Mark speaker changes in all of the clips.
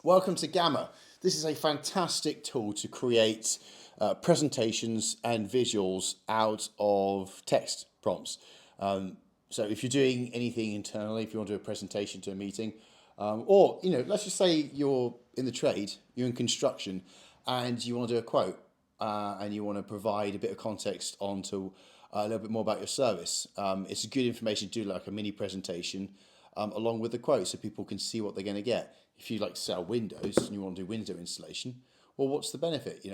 Speaker 1: Welcome to Gamma. This is a fantastic tool to create presentations and visuals out of text prompts. So if you're doing anything internally, if you want to do a presentation to a meeting, or let's just say you're in the trade, you're in construction, and you want to do a quote, and you want to provide a bit of context onto a little bit more about your service. It's good information to do like a mini presentation along with the quote so people can see what they're going to get. If you like sell windows and you want to do window installation, well, what's the benefit?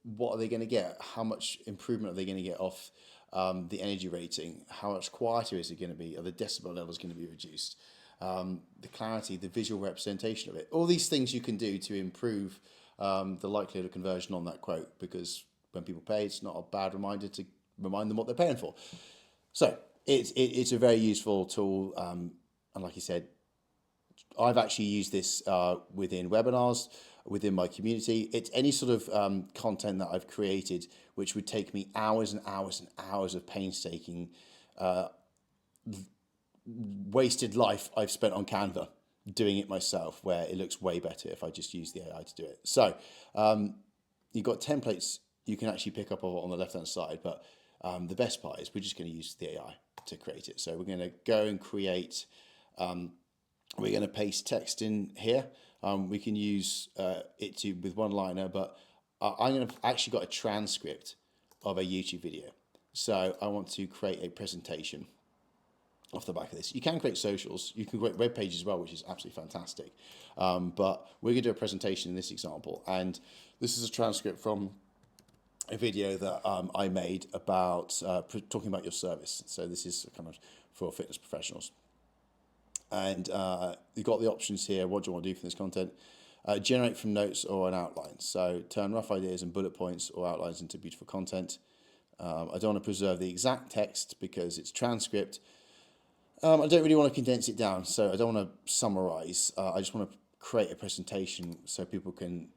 Speaker 1: What are they going to get? How much improvement are they going to get off the energy rating? How much quieter is it going to be? Are the decibel levels going to be reduced? The clarity, the visual representation of it. All these things you can do to improve the likelihood of conversion on that quote, because when people pay, it's not a bad reminder to remind them what they're paying for. So it's a very useful tool. And like you said, I've actually used this within webinars, within my community. It's any sort of content that I've created, which would take me hours and hours and hours of painstaking, wasted life I've spent on Canva doing it myself, where it looks way better if I just use the AI to do it. So you've got templates you can actually pick up on the left-hand side, but the best part is we're just going to use the AI to create it. So we're going to go and create... we're going to paste text in here. We can use it with one-liner, but I'm going to actually got a transcript of a YouTube video. So I want to create a presentation off the back of this. You can create socials. You can create web pages as well, which is absolutely fantastic. But we're going to do a presentation in this example. And this is a transcript from a video that I made about talking about your service. So this is kind of for fitness professionals. And you've got the options here. What do you want to do for this content? Generate from notes or an outline. So turn rough ideas and bullet points or outlines into beautiful content. I don't want to preserve the exact text because it's transcript. I don't really want to condense it down, so I don't want to summarize. I just want to create a presentation so people can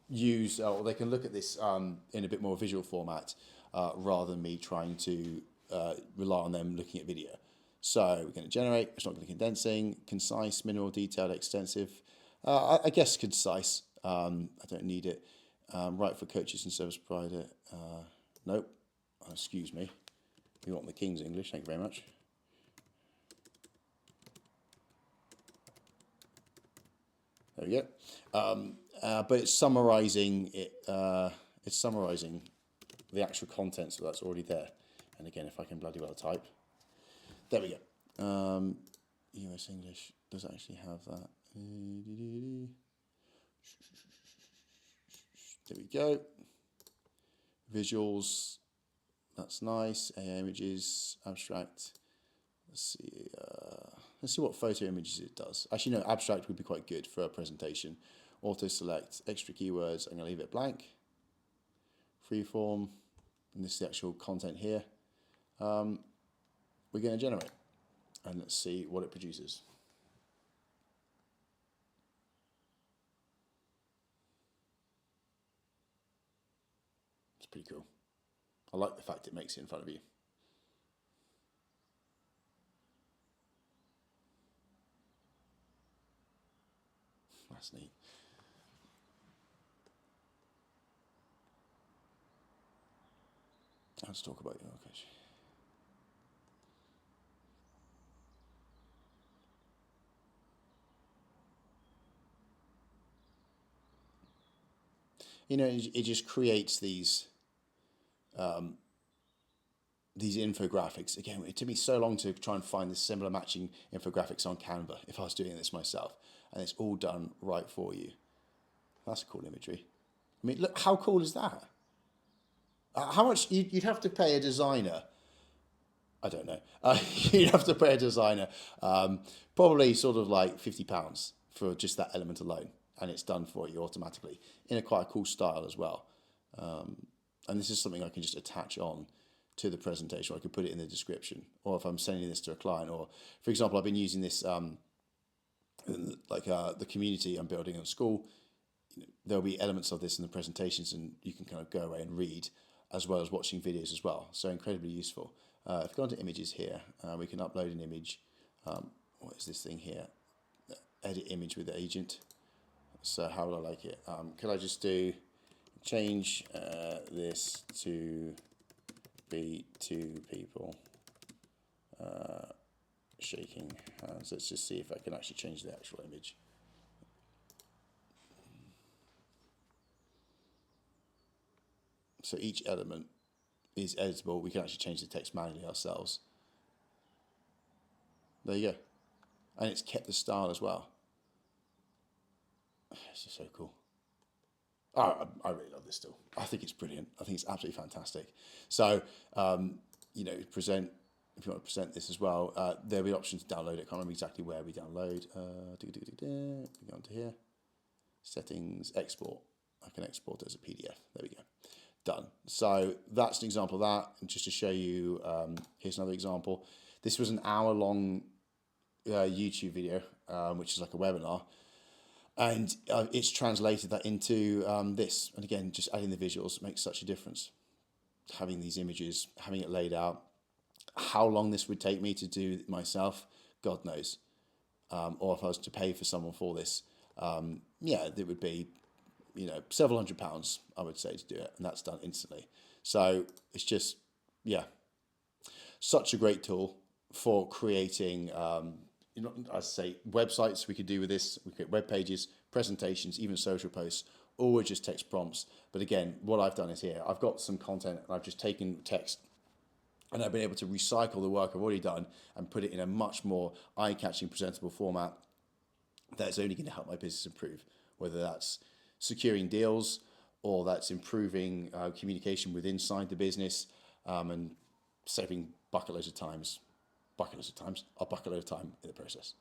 Speaker 1: use, or they can look at this in a bit more visual format rather than me trying to rely on them looking at video. So we're going to generate, it's not going to be condensing, concise, minimal, detailed, extensive. I guess concise, I don't need it. Right for coaches and service provider. Nope, excuse me. We want the King's English, thank you very much. There we go. But it's summarizing it. It's summarizing the actual content, so that's already there. And again, if I can bloody well type. There we go. US English does actually have that. There we go. Visuals, that's nice. AI images, abstract. Let's see what photo images it does. Actually, no, abstract would be quite good for a presentation. Auto select, extra keywords. I'm going to leave it blank. Freeform, and this is the actual content here. We're going to generate, and let's see what it produces. It's pretty cool. I like the fact it makes it in front of you. That's neat. Let's talk about your coach. It just creates these infographics. Again, it took me so long to try and find the similar matching infographics on Canva if I was doing this myself. And it's all done right for you. That's cool imagery. I mean, look, how cool is that? How much you'd have to pay a designer? I don't know. You'd have to pay a designer probably sort of like £50 for just that element alone. And it's done for you automatically in a quite a cool style as well. And this is something I can just attach on to the presentation, or I could put it in the description, or if I'm sending this to a client, or for example, I've been using this the community I'm building at school. There'll be elements of this in the presentations, and you can kind of go away and read as well as watching videos as well. So incredibly useful. If we go into images here, we can upload an image. What is this thing here? Edit image with the agent. So how would I like it? Could I just do change this to be two people shaking hands? Let's just see if I can actually change the actual image. So each element is editable. We can actually change the text manually ourselves. There you go. And it's kept the style as well. It's just so cool. Oh, I really love this tool. I think it's brilliant. I think it's absolutely fantastic. So, you know, if you want to present this as well, there'll be an option to download it. I can't remember exactly where we download. We go onto here, settings, export. I can export it as a PDF. There we go. Done. So that's an example of that. And just to show you, here's another example. This was an hour-long YouTube video, which is like a webinar. And it's translated that into this. And again, just adding the visuals makes such a difference. Having these images, having it laid out. How long this would take me to do myself, God knows. Or if I was to pay for someone for this, yeah, it would be, you know, several £100, I would say, to do it. And that's done instantly. So it's just, yeah, such a great tool for creating, you know, I say websites we could do with this. We could get web pages, presentations, even social posts, all with just text prompts. But again, what I've done is here, I've got some content and I've just taken text and I've been able to recycle the work I've already done and put it in a much more eye-catching, presentable format that's only going to help my business improve, whether that's securing deals or that's improving communication with inside the business and saving bucket loads of time, a bucket load of time in the process.